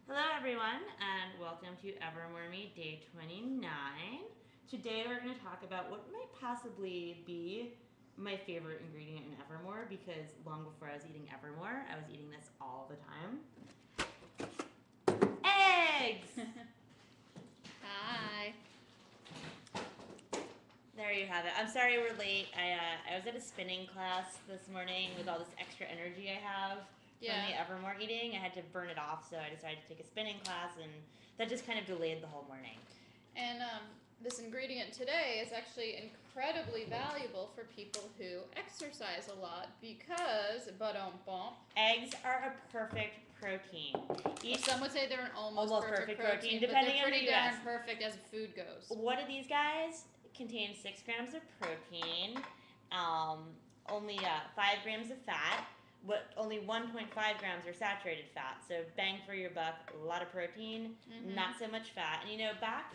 Hello, everyone, and welcome to Evermore Me Day 29. Today, we're going to talk about what might possibly be my favorite ingredient in Evermore because long before I was eating Evermore, I was eating this all the time. Eggs! Hi. There you have it. I'm sorry we're late. I was at a spinning class this morning with all this extra energy I have from the Evermore eating. I had to burn it off, so I decided to take a spinning class, and that just kind of delayed the whole morning. And this ingredient today is actually incredibly valuable for people who exercise a lot because, eggs are a perfect protein. Some would say they're an almost perfect protein, depending but they're pretty on the darn perfect as food goes. What are these guys? Contain 6 grams of protein, only 5 grams of fat, but only 1.5 grams are saturated fat. So bang for your buck, a lot of protein, not so much fat. And back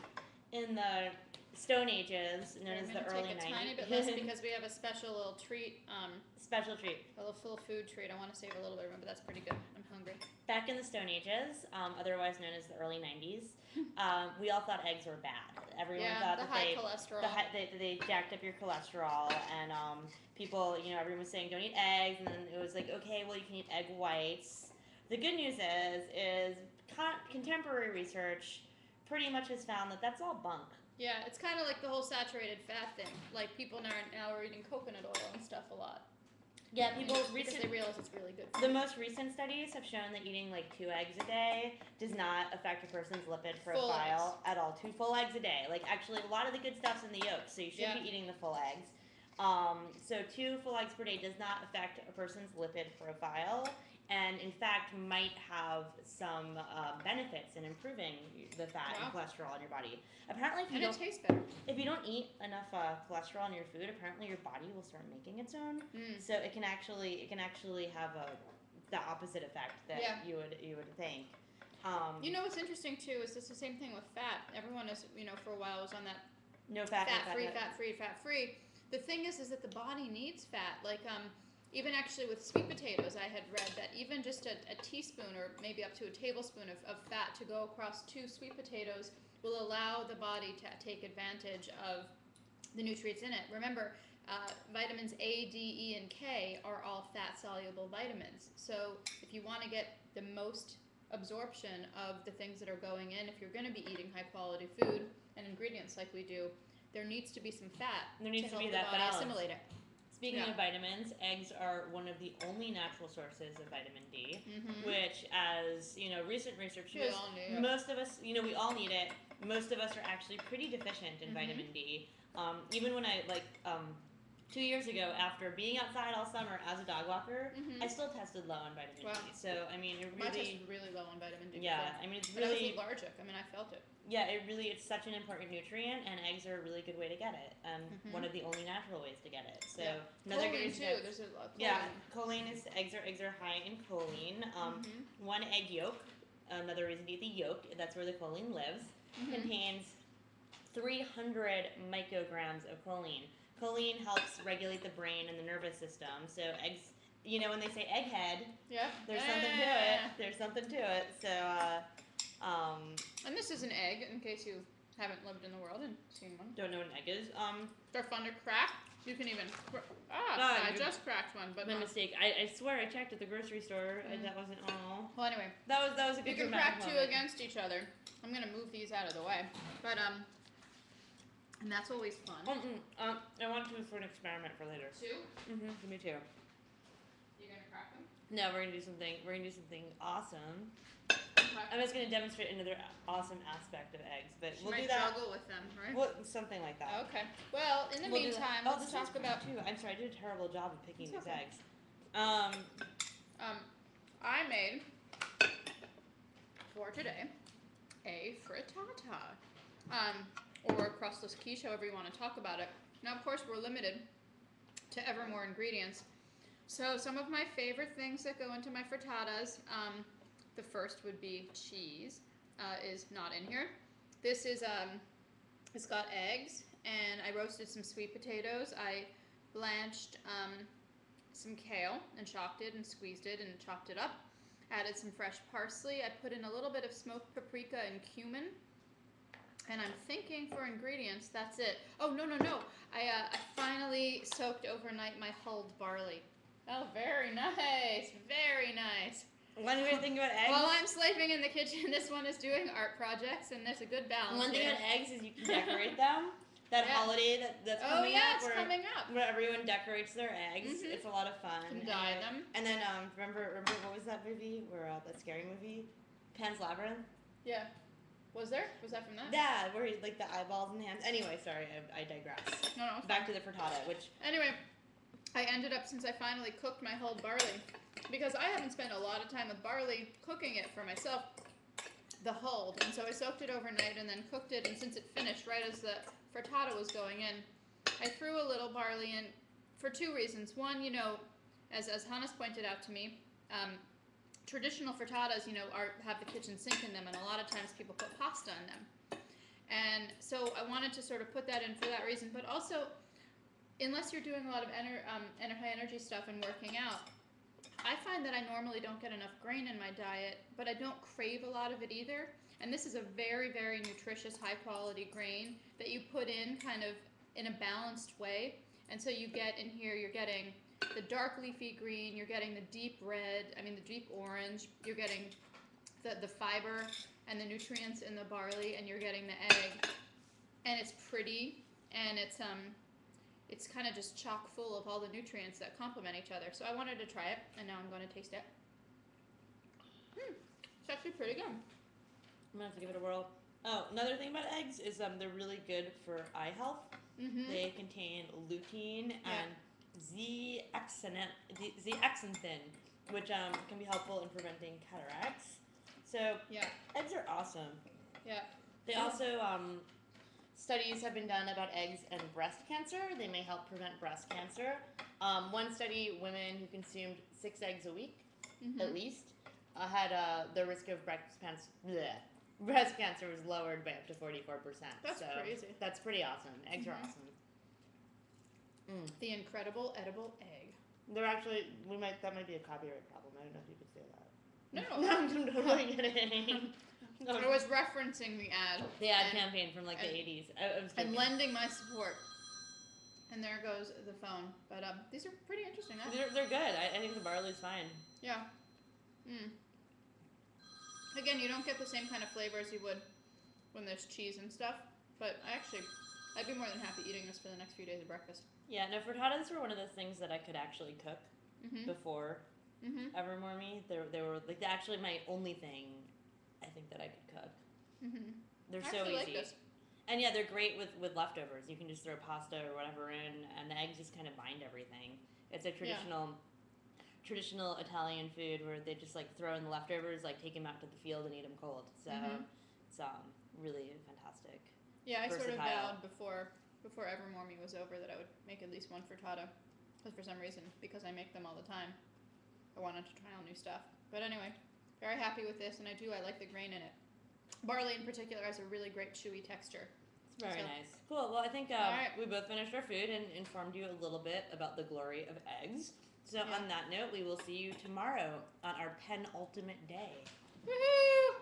in the Stone Ages, known as the early 90s. I'm going to take a tiny bit less because we have a special little treat. Special treat. A little full food treat. I want to save a little bit of room, but that's pretty good. I'm hungry. Back in the Stone Ages, otherwise known as the early 90s, we all thought eggs were bad. Everyone thought the that high cholesterol. They jacked up your cholesterol, and people, everyone was saying don't eat eggs, and then it was like, okay, well you can eat egg whites. The good news is contemporary research pretty much has found that that's all bunk. Yeah, it's kind of like the whole saturated fat thing. Like people now are eating coconut oil and stuff a lot. Yeah, because they realize it's really good. The most recent studies have shown that eating like 2 eggs a day does not affect a person's lipid profile at all. 2 full eggs a day. Like actually, a lot of the good stuff's in the yolk, so you should be eating the full eggs. So 2 full eggs per day does not affect a person's lipid profile, and in fact might have some benefits in improving the fat and cholesterol in your body. Apparently, it tastes better. If you don't eat enough cholesterol in your food, apparently your body will start making its own. So it can actually have the opposite effect that you would think. What's interesting too is it's the same thing with fat. Everyone is for a while was on that no fat, fat free. The thing is that the body needs fat. Like even actually with sweet potatoes, I had read that even just a teaspoon or maybe up to a tablespoon of fat to go across 2 sweet potatoes will allow the body to take advantage of the nutrients in it. Remember, vitamins A, D, E, and K are all fat-soluble vitamins. So if you want to get the most absorption of the things that are going in, if you're going to be eating high-quality food and ingredients like we do, there needs to be some fat to help the body assimilate it. Speaking of vitamins, eggs are one of the only natural sources of vitamin D, which, as recent research shows, most of us, we all need it. Most of us are actually pretty deficient in vitamin D. Even when I 2 years ago, after being outside all summer as a dog walker, I still tested low on vitamin D. So it really, my test was really low on vitamin D. Yeah, before. it's really. But I was lethargic. I felt it. Yeah, it's such an important nutrient, and eggs are a really good way to get it, and one of the only natural ways to get it. So another good reason too. There's a lot of choline. Choline is eggs are high in choline. 1 egg yolk, another reason to eat the yolk. That's where the choline lives. Contains 300 micrograms of choline. Choline helps regulate the brain and the nervous system. So eggs, when they say egghead, there's something to it. There's something to it. So. And this is an egg, in case you haven't lived in the world and seen one. Don't know what an egg is. They're fun to crack. You can even... I just cracked one, but... My mistake. I swear I checked at the grocery store, and that wasn't all. Well, anyway. That was a good You can crack 2 against each other. I'm going to move these out of the way. But, and that's always fun. I want to do for an experiment for later. 2? Give me 2. You're going to crack them? No, we're going to do something awesome. I'm just going to demonstrate another awesome aspect of eggs, but we'll do that. Struggle with them, right? Well, something like that. Okay. Well, in the meantime, let's talk about. I'm sorry, I did a terrible job of picking these eggs. I made for today a frittata, or crustless quiche, however you want to talk about it. Now, of course, we're limited to ever more ingredients. So some of my favorite things that go into my frittatas. The first would be cheese, is not in here. This is, it's got eggs, and I roasted some sweet potatoes. I blanched some kale and chopped it and squeezed it and chopped it up. Added some fresh parsley. I put in a little bit of smoked paprika and cumin. And I'm thinking for ingredients, that's it. Oh, no. I finally soaked overnight my hulled barley. Oh, very nice. Very nice. One weird thing about eggs. While I'm slaving in the kitchen, this one is doing art projects, and there's a good balance. One thing about eggs is you can decorate them. That holiday that's coming up. It's coming up. Where everyone decorates their eggs. Mm-hmm. It's a lot of fun. You can dye them. And then remember what was that movie? That scary movie? Pan's Labyrinth? Yeah. Was that from that? Yeah, where he, like the eyeballs in the hands. Anyway, sorry, I digress. No. Back to the frittata, which... Anyway, I ended up, since I finally cooked my whole barley, because I haven't spent a lot of time with barley cooking it for myself, the hulled. And so I soaked it overnight and then cooked it, and since it finished right as the frittata was going in, I threw a little barley in for two reasons. One, as Hannes pointed out to me, traditional frittatas, have the kitchen sink in them, and a lot of times people put pasta in them. And so I wanted to sort of put that in for that reason, but also, unless you're doing a lot of high energy stuff and working out, I find that I normally don't get enough grain in my diet, but I don't crave a lot of it either. And this is a very, very nutritious, high-quality grain that you put in kind of in a balanced way. And so you get in here, you're getting the dark leafy green, you're getting the deep orange, you're getting the fiber and the nutrients in the barley, and you're getting the egg. And it's pretty, and it's kind of just chock full of all the nutrients that complement each other. So I wanted to try it, and now I'm going to taste it. It's actually pretty good. I'm going to have to give it a whirl. Oh, another thing about eggs is they're really good for eye health. Mm-hmm. They contain lutein and zeaxanthin, which can be helpful in preventing cataracts. So eggs are awesome. Yeah. They also, studies have been done about eggs and breast cancer. They may help prevent breast cancer. One study, women who consumed 6 eggs a week, at least, had the risk of breast cancer was lowered by up to 44%. That's crazy. That's pretty awesome. Eggs are awesome. The incredible edible egg. They're actually, that might be a copyright problem. I don't know if you could say that. No. I'm totally kidding. I was referencing the ad. The ad campaign from the 80s. And lending my support. And there goes the phone. But these are pretty interesting. They're good. I think the barley's fine. Yeah. Again, you don't get the same kind of flavor as you would when there's cheese and stuff. But I'd be more than happy eating this for the next few days of breakfast. Yeah, no, frittatas were one of those things that I could actually cook before Evermore Me. They were like actually my only thing I think that I could cook. They're so easy. Like this. And yeah, they're great with leftovers. You can just throw pasta or whatever in, and the eggs just kind of bind everything. It's a traditional Italian food where they just like throw in the leftovers, like take them out to the field and eat them cold. So it's really fantastic. Yeah, I sort of vowed before Evermore Me was over that I would make at least one frittata, because for some reason, because I make them all the time, I wanted to try all new stuff. But anyway, very happy with this, and I like the grain in it. Barley in particular has a really great chewy texture. It's very nice. Cool. Well, I think we both finished our food and informed you a little bit about the glory of eggs. So on that note, we will see you tomorrow on our penultimate day. Woohoo!